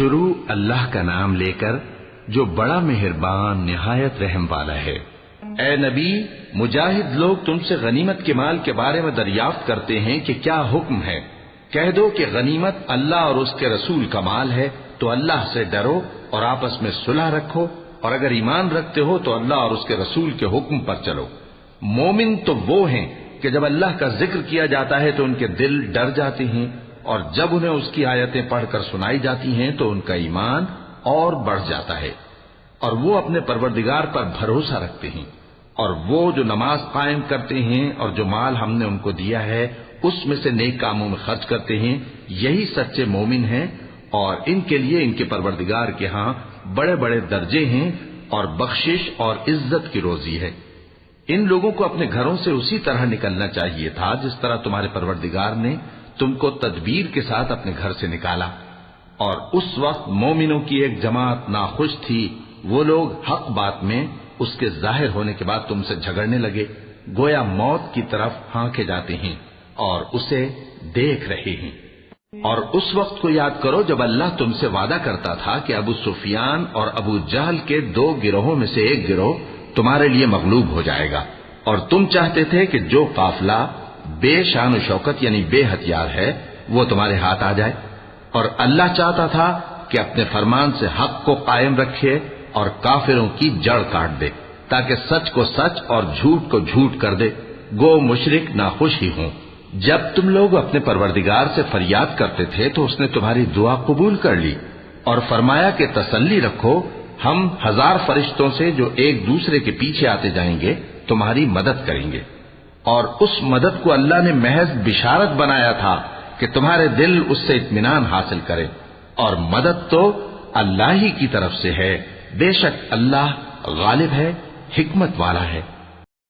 شروع اللہ کا نام لے کر جو بڑا مہربان نہایت رحم والا ہے۔ اے نبی، مجاہد لوگ تم سے غنیمت کے مال کے بارے میں دریافت کرتے ہیں کہ کیا حکم ہے۔ کہہ دو کہ غنیمت اللہ اور اس کے رسول کا مال ہے، تو اللہ سے ڈرو اور آپس میں صلح رکھو، اور اگر ایمان رکھتے ہو تو اللہ اور اس کے رسول کے حکم پر چلو۔ مومن تو وہ ہیں کہ جب اللہ کا ذکر کیا جاتا ہے تو ان کے دل ڈر جاتے ہیں، اور جب انہیں اس کی آیتیں پڑھ کر سنائی جاتی ہیں تو ان کا ایمان اور بڑھ جاتا ہے، اور وہ اپنے پروردگار پر بھروسہ رکھتے ہیں، اور وہ جو نماز قائم کرتے ہیں اور جو مال ہم نے ان کو دیا ہے اس میں سے نیک کاموں میں خرچ کرتے ہیں، یہی سچے مومن ہیں، اور ان کے لیے ان کے پروردگار کے ہاں بڑے بڑے درجے ہیں اور بخشش اور عزت کی روزی ہے۔ ان لوگوں کو اپنے گھروں سے اسی طرح نکلنا چاہیے تھا جس طرح تمہارے پروردگار نے تم کو تدبیر کے ساتھ اپنے گھر سے نکالا، اور اس وقت مومنوں کی ایک جماعت ناخوش تھی، وہ لوگ حق بات میں اس کے ظاہر ہونے کے بعد تم سے جھگڑنے لگے، گویا موت کی طرف ہانکے جاتے ہیں اور اسے دیکھ رہے ہیں۔ اور اس وقت کو یاد کرو جب اللہ تم سے وعدہ کرتا تھا کہ ابو سفیان اور ابو جہل کے 2 گروہوں میں سے ایک گروہ تمہارے لیے مغلوب ہو جائے گا، اور تم چاہتے تھے کہ جو قافلہ بے شان و شوکت یعنی بے ہتھیار ہے وہ تمہارے ہاتھ آ جائے، اور اللہ چاہتا تھا کہ اپنے فرمان سے حق کو قائم رکھے اور کافروں کی جڑ کاٹ دے، تاکہ سچ کو سچ اور جھوٹ کو جھوٹ کر دے، گو مشرک ناخوش ہی ہوں۔ جب تم لوگ اپنے پروردگار سے فریاد کرتے تھے تو اس نے تمہاری دعا قبول کر لی اور فرمایا کہ تسلی رکھو، ہم 1000 فرشتوں سے جو ایک دوسرے کے پیچھے آتے جائیں گے تمہاری مدد کریں گے، اور اس مدد کو اللہ نے محض بشارت بنایا تھا کہ تمہارے دل اس سے اطمینان حاصل کرے، اور مدد تو اللہ ہی کی طرف سے ہے، بے شک اللہ غالب ہے، حکمت والا ہے۔